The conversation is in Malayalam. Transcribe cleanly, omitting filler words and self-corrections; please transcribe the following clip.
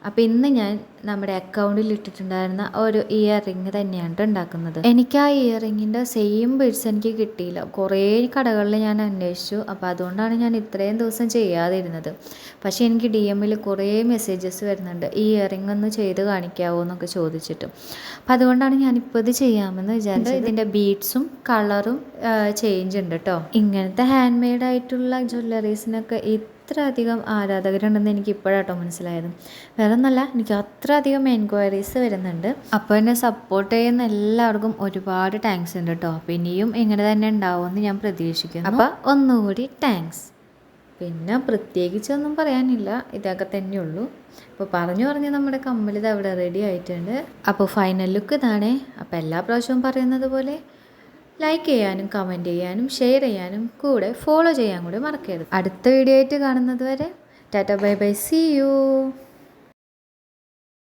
അപ്പോൾ ഇന്ന് ഞാൻ നമ്മുടെ അക്കൗണ്ടിൽ ഇട്ടിട്ടുണ്ടായിരുന്ന ഒരു ഇയർ റിങ് തന്നെയാണ് ഉണ്ടാക്കുന്നത്. എനിക്ക് ആ ഇയർ റിങ്ങിൻ്റെ സെയിം ബീഡ്സ് എനിക്ക് കിട്ടിയില്ല. കുറേ കടകളിൽ ഞാൻ അന്വേഷിച്ചു. അപ്പോൾ അതുകൊണ്ടാണ് ഞാൻ ഇത്രയും ദിവസം ചെയ്യാതിരുന്നത്. പക്ഷേ എനിക്ക് DM-ൽ കുറേ മെസ്സേജസ് വരുന്നുണ്ട്, ഈ ഇയർ റിങ് ഒന്ന് ചെയ്ത് കാണിക്കാവോ എന്നൊക്കെ ചോദിച്ചിട്ട്. അപ്പോൾ അതുകൊണ്ടാണ് ഞാനിപ്പോൾ ഇത് ചെയ്യാമെന്ന് വിചാരിച്ചത്. ഇതിൻ്റെ ബീഡ്സും കളറും ചേഞ്ച് ഉണ്ട് കേട്ടോ. ഇങ്ങനത്തെ ഹാൻഡ് മെയ്ഡ് ആയിട്ടുള്ള ജ്വല്ലറീസിനൊക്കെ ഇത്ര അധികം ആരാധകരുണ്ടെന്ന് എനിക്ക് ഇപ്പോഴാട്ടോ മനസ്സിലായത്. വേറെ ഒന്നല്ല, എനിക്ക് അത്ര അധികം എൻക്വയറീസ് വരുന്നുണ്ട്. അപ്പോൾ എന്നെ സപ്പോർട്ട് ചെയ്യുന്ന എല്ലാവർക്കും ഒരുപാട് താങ്ക്സ് ഉണ്ട് കേട്ടോ. അപ്പോൾ ഇനിയും ഇങ്ങനെ തന്നെ ഉണ്ടാവുമെന്ന് ഞാൻ പ്രതീക്ഷിക്കുന്നു. അപ്പോൾ ഒന്നുകൂടി താങ്ക്സ്. പിന്നെ പ്രത്യേകിച്ചൊന്നും പറയാനില്ല, ഇതൊക്കെ തന്നെയുള്ളൂ. അപ്പോൾ പറഞ്ഞ് നമ്മുടെ കമ്മൽ ഇത് അവിടെ റെഡി ആയിട്ടുണ്ട്. അപ്പോൾ ഫൈനൽ ലുക്ക് ഇതാണേ. അപ്പോൾ എല്ലാ പ്രാവശ്യവും പറയുന്നത് പോലെ ലൈക്ക് ചെയ്യാനും കമൻറ്റ് ചെയ്യാനും ഷെയർ ചെയ്യാനും കൂടെ ഫോളോ ചെയ്യാൻ കൂടെ മറക്കരുത്. അടുത്ത വീഡിയോ ആയിട്ട് കാണുന്നത് വരെ tata bye bye, see U.